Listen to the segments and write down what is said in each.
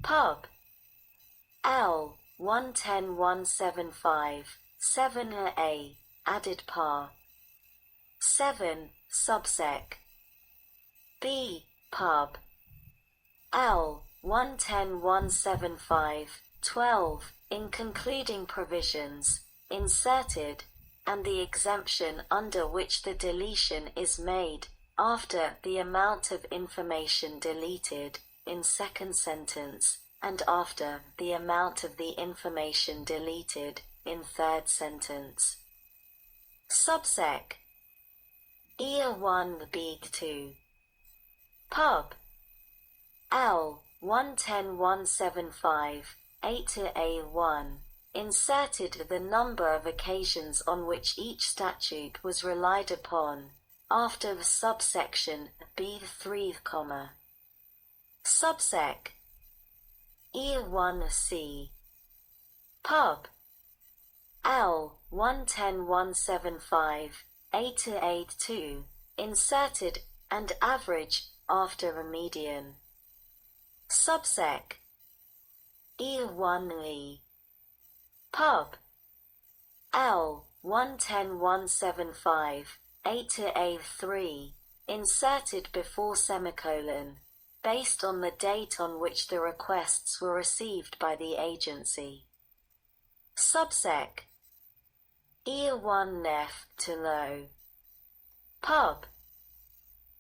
pub L 110175 7A added par 7 subsec B pub L 110175 12 in concluding provisions inserted, and the exemption under which the deletion is made after the amount of information deleted in second sentence and after the amount of the information deleted in third sentence. Subsec E1 B2 pub L 110175 A-A1 inserted the number of occasions on which each statute was relied upon after the subsection B3, subsec E1C pub L 110175 A-A2 inserted and average after a median. Subsec E1E pub L 110175 A-A3 inserted before semicolon based on the date on which the requests were received by the agency. Subsec E1F to low pub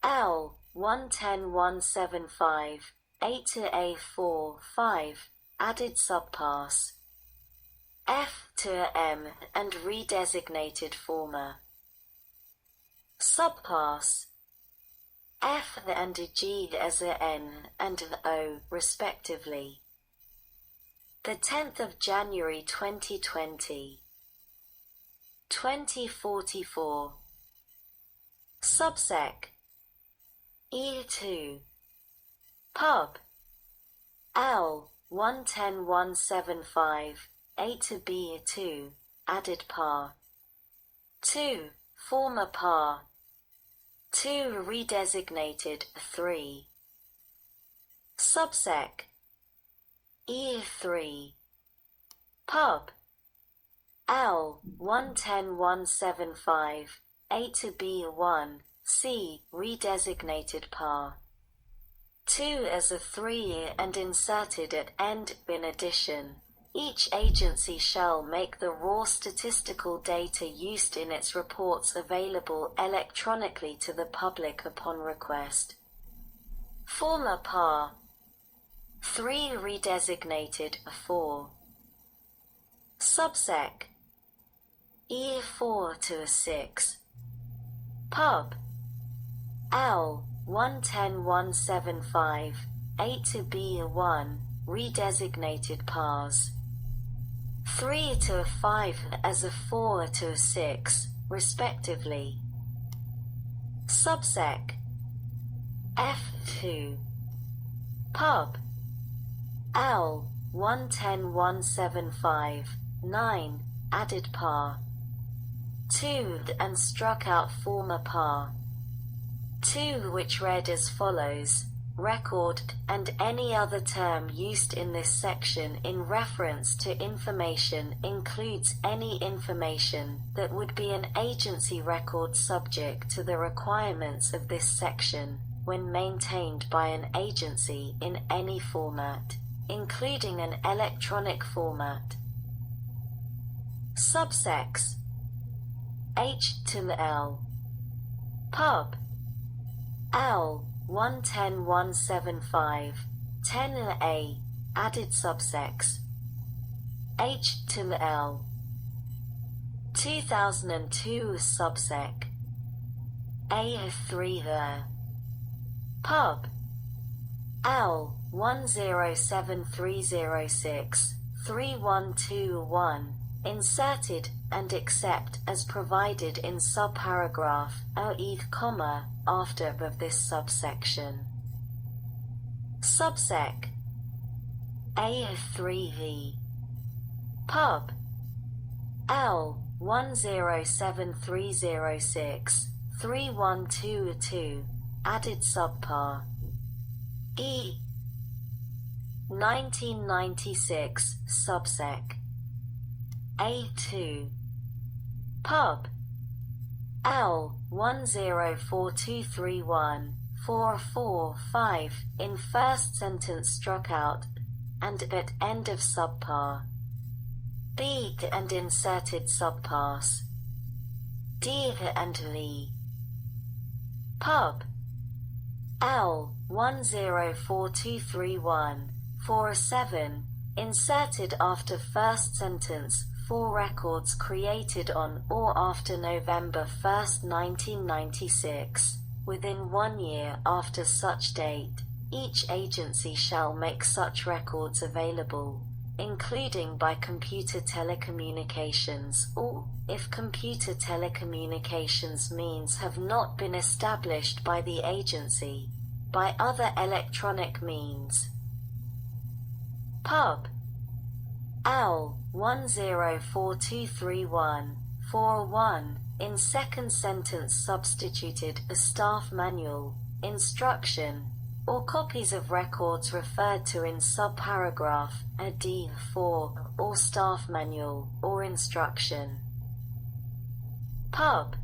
L 110175 A-A4 5 added subpass F to M and redesignated former subpass F and G as a N and an O respectively. The 10th of January 2020 2044 subsec E2 pub L 110175 A to B2 added par 2 former par 2 redesignated 3 subsec E3 pub L 110175 A to B1 C redesignated par 2 as a 3 and inserted at end. In addition, each agency shall make the raw statistical data used in its reports available electronically to the public upon request. Former par 3 redesignated 4 subsec E4 to a 6 pub L 110175 A to B1 redesignated pars 3 to a 5 as a 4 to a 6 respectively. Subsec F2 pub L 110175 9 added par 2 and struck out former par 2 which read as follows: record and any other term used in this section in reference to information includes any information that would be an agency record subject to the requirements of this section when maintained by an agency in any format, including an electronic format. Subsects H to L pub L 110175 10A added subsects H to L 2002 subsec A3 the pub L 107306 3121 inserted and except as provided in subparagraph OE, after of this subsection. Subsec A3V pub L 107306 3122 added subpar E 1996, subsec. A2. Pub. L 104231-445 in first sentence struck out, and at end of subpar. B and inserted subpars. D and Lee. Pub. L 104231-47 inserted after first sentence. 4 records created on or after November 1, 1996, within 1 year after such date, each agency shall make such records available, including by computer telecommunications or, if computer telecommunications means have not been established by the agency, by other electronic means. Pub. L 104231-41 in second sentence substituted a staff manual, instruction, or copies of records referred to in subparagraph a D4 or staff manual or instruction. Pub.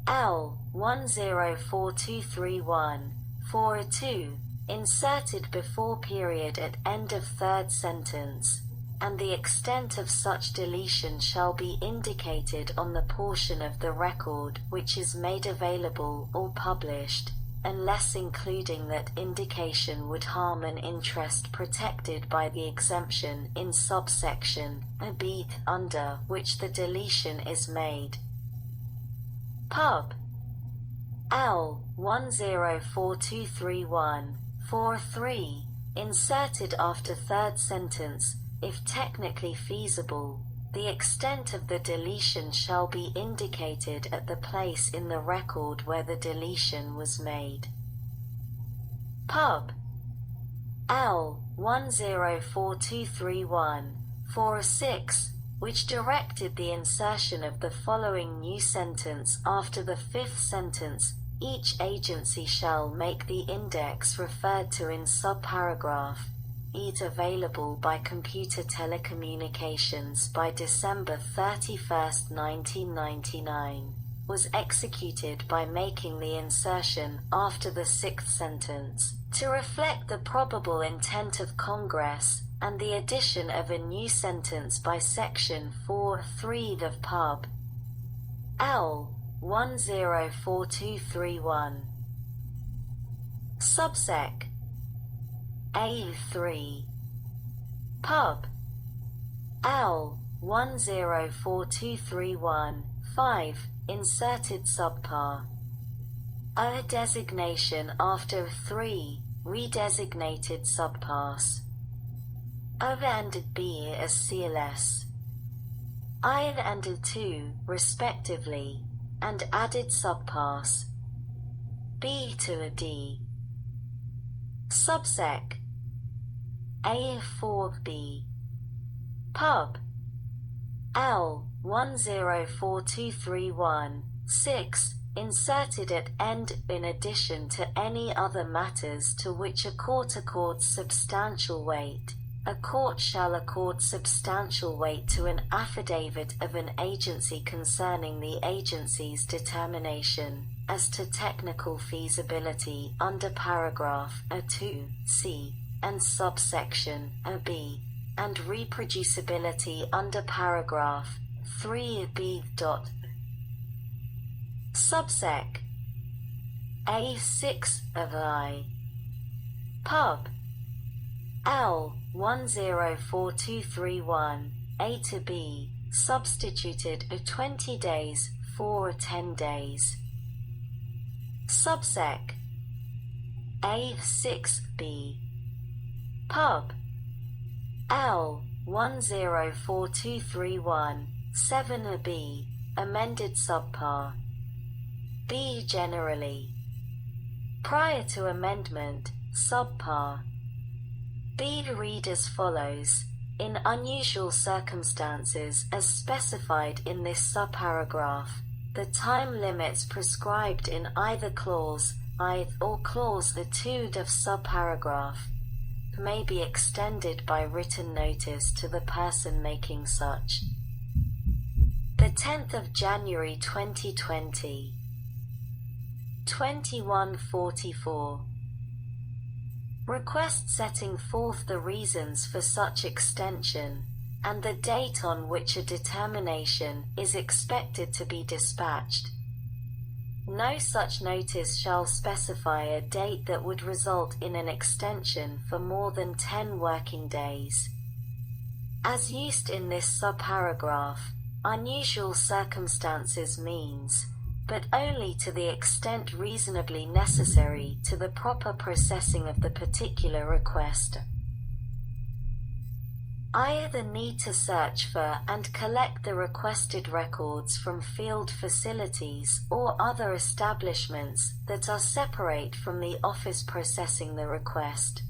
L 104231-42 inserted before period at end of third sentence, and the extent of such deletion shall be indicated on the portion of the record which is made available or published, unless including that indication would harm an interest protected by the exemption in subsection B under which the deletion is made. Pub. L 104231-43 inserted after third sentence, if technically feasible, the extent of the deletion shall be indicated at the place in the record where the deletion was made. Pub. L 104231-46, which directed the insertion of the following new sentence after the fifth sentence, each agency shall make the index referred to in subparagraph is available by computer telecommunications by December 31, 1999, was executed by making the insertion after the sixth sentence, to reflect the probable intent of Congress, and the addition of a new sentence by Section 4(3) of Pub. L 104231. Subsec. A3. Pub. L 104231-5 inserted subpar. A designation after 3 redesignated subpars. A and B as CLS. I and 2 respectively, and added subpars. B to a D. Subsec. A4B. Pub. L 104231-6 inserted at end in addition to any other matters to which a court accords substantial weight. A court shall accord substantial weight to an affidavit of an agency concerning the agency's determination as to technical feasibility under paragraph A2(c) and subsection A(b), and reproducibility under paragraph 3(b). Subsec. A6 of I. Pub. L 104231 A to B substituted a 20 days for 10 days. Subsec. A6B. Pub. L 104231-7B amended subpar. B generally. Prior to amendment, subpar. B read as follows: in unusual circumstances as specified in this subparagraph, the time limits prescribed in either clause I or clause 2 of subparagraph may be extended by written notice to the person making such. The 10th of January 2020. 2144. Request setting forth the reasons for such extension, and the date on which a determination is expected to be dispatched. No such notice shall specify a date that would result in an extension for more than 10 working days. As used in this subparagraph, unusual circumstances means, but only to the extent reasonably necessary to the proper processing of the particular request. I. The need to search for and collect the requested records from field facilities or other establishments that are separate from the office processing the request.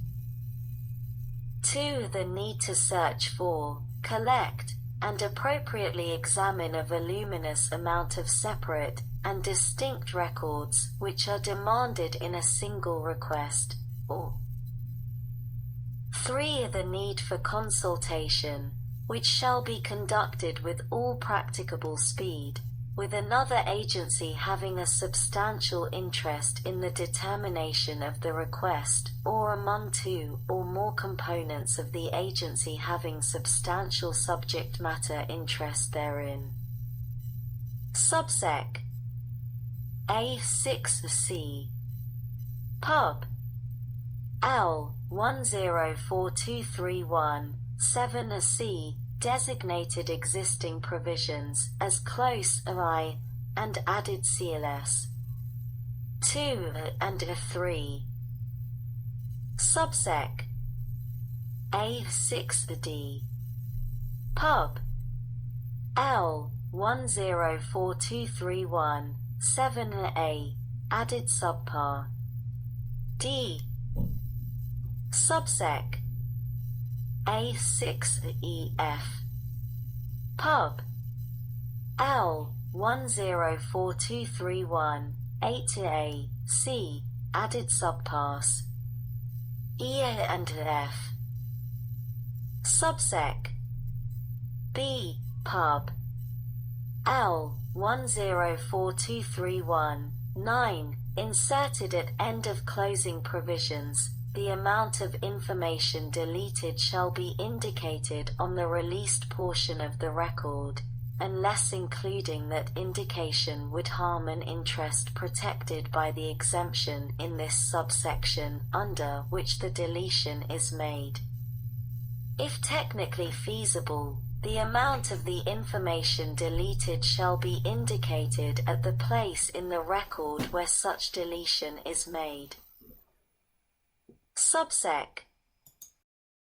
2. The need to search for, collect, and appropriately examine a voluminous amount of separate and distinct records which are demanded in a single request, or 3. The need for consultation, which shall be conducted with all practicable speed, with another agency having a substantial interest in the determination of the request, or among 2 or more components of the agency having substantial subject matter interest therein. Subsec. A6C. Pub. L. 104231, 7C, designated existing provisions as close I, and added CLS. 2 and 3. Subsec. A6D. Pub. L. 104231, 7A, added subpar. D. Subsec. A6EF. Pub. L. 104231, 8A, C, added subpars. E and F. Subsec. B. Pub. L. 104231, 9, inserted at end of closing provisions. The amount of information deleted shall be indicated on the released portion of the record, unless including that indication would harm an interest protected by the exemption in this subsection under which the deletion is made. If technically feasible, the amount of the information deleted shall be indicated at the place in the record where such deletion is made. Subsec.